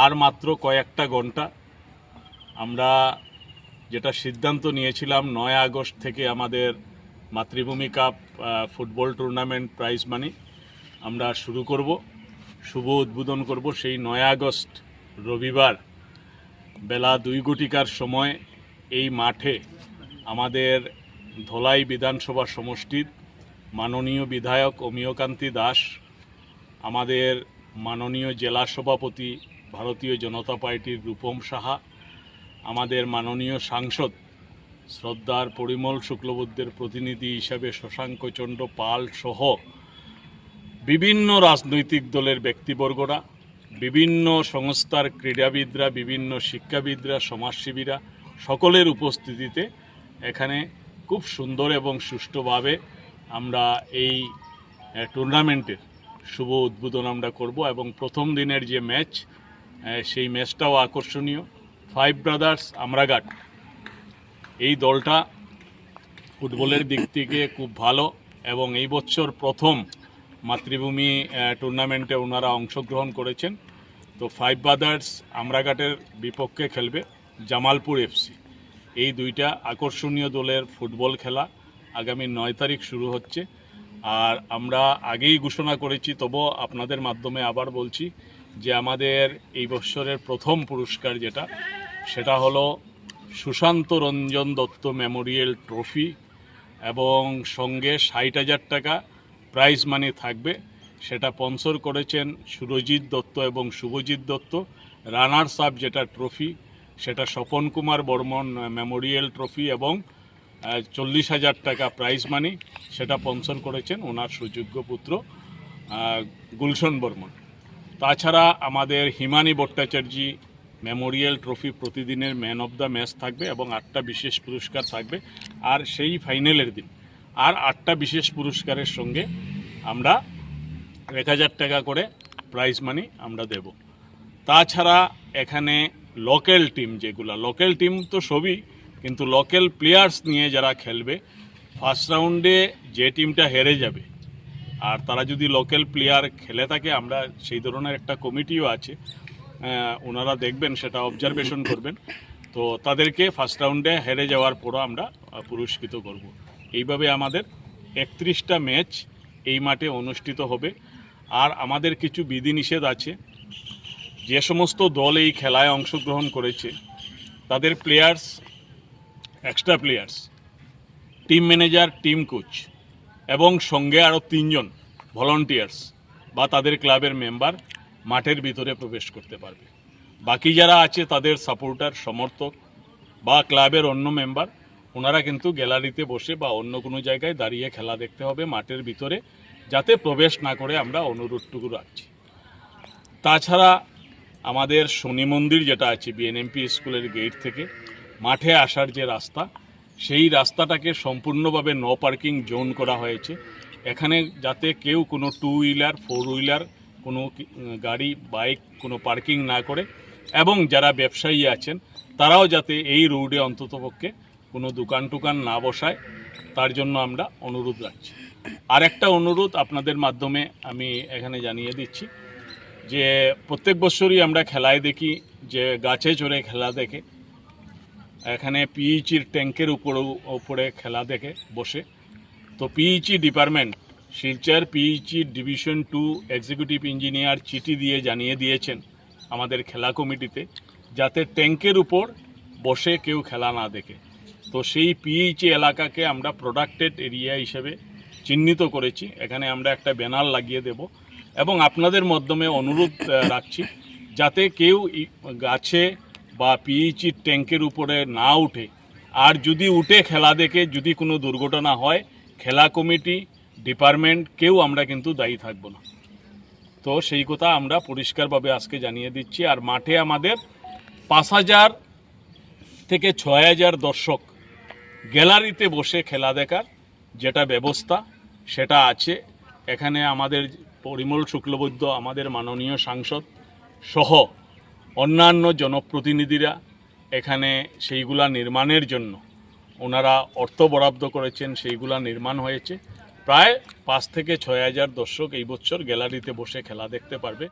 আর মাত্র কয়েকটা ঘন্টা আমরা যেটা সিদ্ধান্ত নিয়েছিলাম 9 আগস্ট থেকে আমাদের মাতৃভূমি cup football tournament prize money আমরা শুরু করব, শুভ উদ্বোধন করব সেই 9 আগস্ট রবিবার বেলা 2 সময় এই মাঠে আমাদের ধলাই বিধানসভা সমষ্টির মাননীয় বিধায়ক অমিয়কান্তি দাস, আমাদের মাননীয় জেলা সভাপতি ভারতীয় জনতা পার্টির রূপম সাহা, আমাদের মাননীয় সাংসদ শ্রদ্ধার পরিমল শুক্লবৈদ্যের প্রতিনিধি হিসাবে শশাঙ্ক চন্দ্র পাল সহ বিভিন্ন রাজনৈতিক দলের ব্যক্তিবর্গরা, বিভিন্ন সংস্থার ক্রীড়াবিদরা, বিভিন্ন শিক্ষাবিদরা, সমাজসেবীরা সকলের উপস্থিতিতে এখানে খুব সুন্দর এবং সুষ্ঠুভাবে আমরা এই টুর্নামেন্টের শুভ উদ্বোধন আমরা করব। এবং প্রথম দিনের যে ম্যাচ, সেই ম্যাচটাও আকর্ষণীয়। 5 ব্রাদার্স আমরাঘাট এই দলটা ফুটবলের দিক থেকে খুব ভালো এবং এই বছর প্রথম মাতৃভূমি টুর্নামেন্টে ওনারা অংশগ্রহণ করেছেন। তো 5 ব্রাদার্স আমরাঘাটের বিপক্ষে খেলবে জামালপুর এফসি। এই দুইটা আকর্ষণীয় দলের ফুটবল খেলা আগামী 9 তারিখ শুরু হচ্ছে। আর আমরা আগেই ঘোষণা করেছি, তবুও আপনাদের মাধ্যমে আবার বলছি যে আমাদের এই বছরের প্রথম পুরস্কার সেটা হলো সুশান্ত রঞ্জন দত্ত মেমোরিয়াল ট্রফি এবং সঙ্গে 60,000 টাকা প্রাইজ মানি থাকবে। সেটা স্পন্সর করেছেন সুরজিৎ দত্ত এবং শুভজিৎ দত্ত। রানার্স আপ যেটা ট্রফি সেটা স্বপন কুমার বর্মন মেমোরিয়াল ট্রফি এবং 40,000 টাকা প্রাইজ মানি সেটা স্পন্সর করেছেন ওনার সুযোগ্য পুত্র গুলশন বর্মন। তাছাড়া আমাদের হিমানী ভট্টাচার্য মেমোরিয়াল ট্রফি প্রতিদিনের ম্যান অফ দ্য ম্যাচ থাকবে এবং 8টা বিশেষ পুরস্কার থাকবে। আর সেই ফাইনালের দিন আর 8টা বিশেষ পুরস্কারের সঙ্গে আমরা 1,000 টাকা করে প্রাইজ মানি আমরা দেব। তাছাড়া এখানে লোকাল টিম লোকাল টিম তো সবই, কিন্তু লোকাল প্লেয়ার্স নিয়ে যারা খেলবে, ফার্স্ট রাউন্ডে যে টিমটা হেরে যাবে আর তারা যদি লোকাল প্লেয়ার খেলে থাকে, আমরা সেই ধরনের একটা কমিটিও আছে, ওনারা দেখবেন, সেটা অবজারভেশন করবেন। তো তাদেরকে ফার্স্ট রাউন্ডে হেরে যাওয়ার পরও আমরা পুরস্কৃত করব। এইভাবে আমাদের 31টা ম্যাচ এই মাঠে অনুষ্ঠিত হবে। আর আমাদের কিছু বিধিনিষেধ আছে। যে সমস্ত দল এই খেলায় অংশগ্রহণ করেছে তাদের players, extra players, team manager, team coach এবং সঙ্গে আরও 3 জন ভলান্টিয়ার্স বা তাদের ক্লাবের মেম্বার মাঠের ভিতরে প্রবেশ করতে পারবে। বাকি যারা আছে তাদের সাপোর্টার, সমর্থক বা ক্লাবের অন্য মেম্বার, ওনারা কিন্তু গ্যালারিতে বসে বা অন্য কোনো জায়গায় দাঁড়িয়ে খেলা দেখতে হবে, মাঠের ভিতরে যাতে প্রবেশ না করে আমরা অনুরোধটুকু রাখছি। তাছাড়া আমাদের শনি মন্দির যেটা আছে বিএনএমপি স্কুলের গেট থেকে মাঠে আসার যে রাস্তা, সেই রাস্তাটাকে সম্পূর্ণভাবে নো পার্কিং জোন করা হয়েছে। এখানে যাতে কেউ কোনো 2 হুইলার 4 হুইলার কোনো গাড়ি, বাইক কোনো পার্কিং না করে এবং যারা ব্যবসায়ী আছেন তারাও যাতে এই রোডে অন্ততপক্ষে কোনো দোকান টোকান না বসায়, তার জন্য আমরা অনুরোধ রাখছি। আর একটা অনুরোধ আপনাদের মাধ্যমে আমি এখানে জানিয়ে দিচ্ছি যে প্রত্যেক বছরই আমরা খেলায় দেখি যে গাছে চড়ে খেলা দেখে, এখানে পিএইচির ট্যাঙ্কের উপরে খেলা দেখে বসে। তো PHE department, Silchar PHE division 2 executive engineer চিঠি দিয়ে জানিয়ে দিয়েছেন আমাদের খেলা কমিটিতে যাতে ট্যাঙ্কের উপর বসে কেউ খেলা না দেখে। তো সেই পিএইচি এলাকাকে আমরা প্রোটেক্টেড এরিয়া হিসেবে চিহ্নিত করেছি। এখানে আমরা একটা ব্যানার লাগিয়ে দেব এবং আপনাদের মাধ্যমে অনুরোধ রাখছি যাতে কেউ গাছে বা পিএইচির ট্যাঙ্কের উপরে না উঠে। আর যদি উঠে খেলা দেখে যদি কোনো দুর্ঘটনা হয়, খেলা কমিটি, ডিপার্টমেন্ট কেউ আমরা কিন্তু দায়ী থাকব না। তো সেই কথা আমরা পরিষ্কারভাবে আজকে জানিয়ে দিচ্ছি। আর মাঠে আমাদের 5,000 থেকে 6,000 দর্শক গ্যালারিতে বসে খেলা দেখার যেটা ব্যবস্থা সেটা আছে। এখানে আমাদের পরিমল শুক্লবৈদ্য, আমাদের মাননীয় সাংসদ সহ অন্যান্য জনপ্রতিনিধিরা এখানে সেইগুলা নির্মাণের জন্য ওনারা অর্থ বরাদ্দ করেছেন, সেইগুলা নির্মাণ হয়েছে। প্রায় 5 থেকে 6 হাজার দর্শক এই বছর গ্যালারিতে বসে খেলা দেখতে পারবে।